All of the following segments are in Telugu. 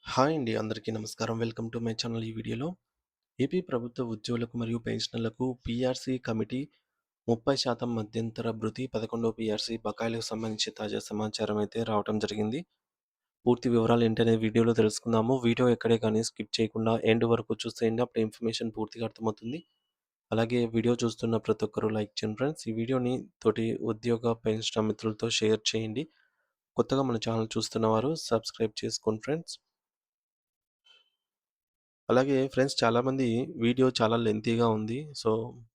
హాయ్ అండి. అందరికీ నమస్కారం. Welcome to my channel. ఈ వీడియోలో ఏపీ ప్రభుత్వ ఉద్యోగులకు మరియు పెన్షనర్లకు పీఆర్సీ కమిటీ 30% మధ్యంతర భృతి 11వ పీఆర్సీ బకాయిలకు సంబంధించి తాజా సమాచారం అయితే రావటం జరిగింది. పూర్తి వివరాలు ఏంటనేది వీడియోలో తెలుసుకుందాము. వీడియో ఎక్కడే కానీ స్కిప్ చేయకుండా ఎండ్ వరకు చూసేయండి. అప్పుడు ఇన్ఫర్మేషన్ పూర్తిగా అర్థమవుతుంది. అలాగే వీడియో చూస్తున్న ప్రతి ఒక్కరూ లైక్ చేయండి ఫ్రెండ్స్. ఈ వీడియోని తోటి ఉద్యోగ పెన్షనర్ మిత్రులతో షేర్ చేయండి. కొత్తగా మన ఛానల్ చూస్తున్నవారు సబ్స్క్రైబ్ చేసుకోండి ఫ్రెండ్స్. అలాగే ఫ్రెండ్స్ చాలామంది వీడియో చాలా లెంతీగా ఉంది. సో,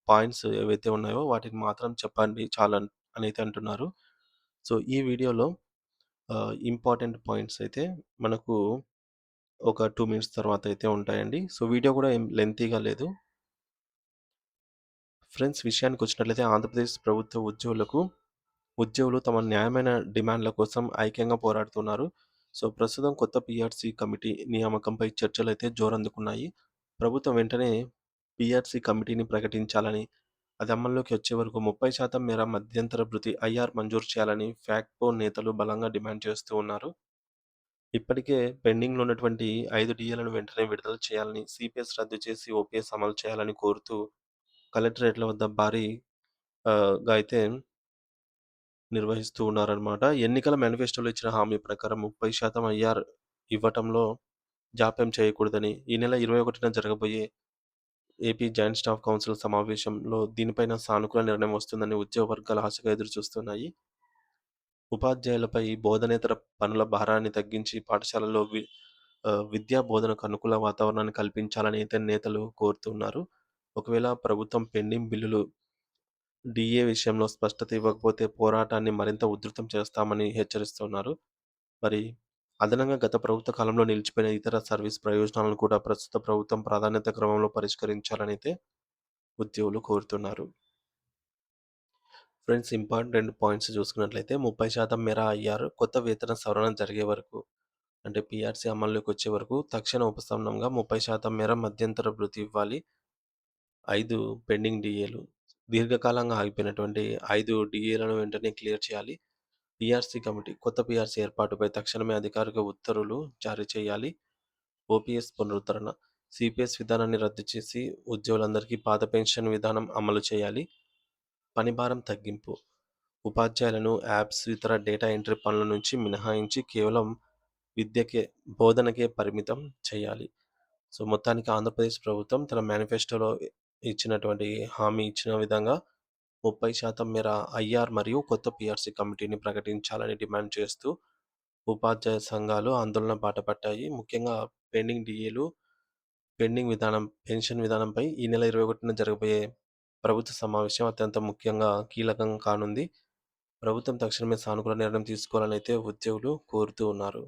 పాయింట్స్ ఏవైతే ఉన్నాయో వాటిని మాత్రం చెప్పండి అనైతే అంటున్నారు. సో, ఈ వీడియోలో ఇంపార్టెంట్ పాయింట్స్ అయితే మనకు ఒక 2 మినిట్స్ తర్వాత అయితే ఉంటాయండి. సో, వీడియో కూడా ఏం లెంతీగా లేదు. ఫ్రెండ్స్ విషయానికొచ్చినట్లయితే ఆంధ్రప్రదేశ్ ప్రభుత్వ ఉద్యోగులు తమ న్యాయమైన డిమాండ్ల కోసం ఐక్యంగా పోరాడుతున్నారు. సో, ప్రస్తుతం కొత్త పీఆర్సీ కమిటీ నియామకంపై చర్చలైతే జోరందుకున్నాయి. ప్రభుత్వం వెంటనే పీఆర్సీ కమిటీని ప్రకటించాలని, అది అమల్లోకి వచ్చే వరకు 30% మేర మధ్యంతర భృతి ఐఆర్ మంజూరు చేయాలని ఫ్యాక్ట్‌పో నేతలు బలంగా డిమాండ్ చేస్తూ ఉన్నారు. ఇప్పటికే పెండింగ్‌లో ఉన్నటువంటి 5 డీఏలను వెంటనే విడుదల చేయాలని, సీపీఎస్ రద్దు చేసి ఓపీఎస్ అమలు చేయాలని కోరుతూ కలెక్టరేట్ల వద్ద గా అయితే నిర్వహిస్తూ ఉన్నారనమాట. ఎన్నికల మేనిఫెస్టోలో ఇచ్చిన హామీ ప్రకారం 30% ఐఆర్ ఇవ్వటంలో జాప్యం చేయకూడదని, ఈ నెల 21న జరగబోయే ఏపీ జాయింట్ స్టాఫ్ కౌన్సిల్ సమావేశంలో దీనిపైన సానుకూల నిర్ణయం వస్తుందని ఉద్యోగ వర్గాలు ఆశగా ఎదురుచూస్తున్నాయి. ఉపాధ్యాయులపై బోధనేతర పనుల భారాన్ని తగ్గించి పాఠశాలల్లో విద్యా బోధనకు అనుకూల వాతావరణాన్ని కల్పించాలని అయితే నేతలు కోరుతున్నారు. ఒకవేళ ప్రభుత్వం పెండింగ్ బిల్లులు డీఏ విషయంలో స్పష్టత ఇవ్వకపోతే పోరాటాన్ని మరింత ఉధృతం చేస్తామని హెచ్చరిస్తున్నారు. మరి అదనంగా గత ప్రభుత్వ కాలంలో నిలిచిపోయిన ఇతర సర్వీస్ ప్రయోజనాలను కూడా ప్రస్తుత ప్రభుత్వం ప్రాధాన్యత క్రమంలో పరిష్కరించాలనైతే ఉద్యోగులు కోరుతున్నారు. ఫ్రెండ్స్ ఇంపార్టెంట్ పాయింట్స్ చూసుకున్నట్లయితే 30% మేర ఐఆర్ కొత్త వేతన సవరణ జరిగే వరకు అంటే పీఆర్సీ అమల్లోకి వచ్చే వరకు తక్షణ ఉపశమనంగా 30% మేర మధ్యంతర భృతి ఇవ్వాలి. 5 పెండింగ్ డీఏలు దీర్ఘకాలంగా ఆగిపోయినటువంటి 5 డీఏలను వెంటనే క్లియర్ చేయాలి. కొత్త పీఆర్సీ ఏర్పాటుపై తక్షణమే అధికారిక ఉత్తర్వులు జారీ చేయాలి. ఓపీఎస్ పునరుద్ధరణ, సీపీఎస్ విధానాన్ని రద్దు చేసి ఉద్యోగులందరికీ పాత పెన్షన్ విధానం అమలు చేయాలి. పనిభారం తగ్గింపు, ఉపాధ్యాయులను యాప్స్, ఇతర డేటా ఎంట్రీ పనుల నుంచి మినహాయించి కేవలం బోధనకే పరిమితం చేయాలి. సో, మొత్తానికి ఆంధ్రప్రదేశ్ ప్రభుత్వం తన మేనిఫెస్టోలో హామీ ఇచ్చిన విధంగా 30% మేర ఐఆర్ మరియు కొత్త పీఆర్సీ కమిటీని ప్రకటించాలని డిమాండ్ చేస్తూ ఉపాధ్యాయ సంఘాలు ఆందోళన బాట పట్టాయి. ముఖ్యంగా పెండింగ్ డీఏలు, పెన్షన్ విధానంపై ఈ నెల 21న జరగబోయే ప్రభుత్వ సమావేశం అత్యంత ముఖ్యంగా కీలకం కానుంది. ప్రభుత్వం తక్షణమే సానుకూల నిర్ణయం తీసుకోవాలని అయితే ఉద్యోగులు కోరుతూ ఉన్నారు.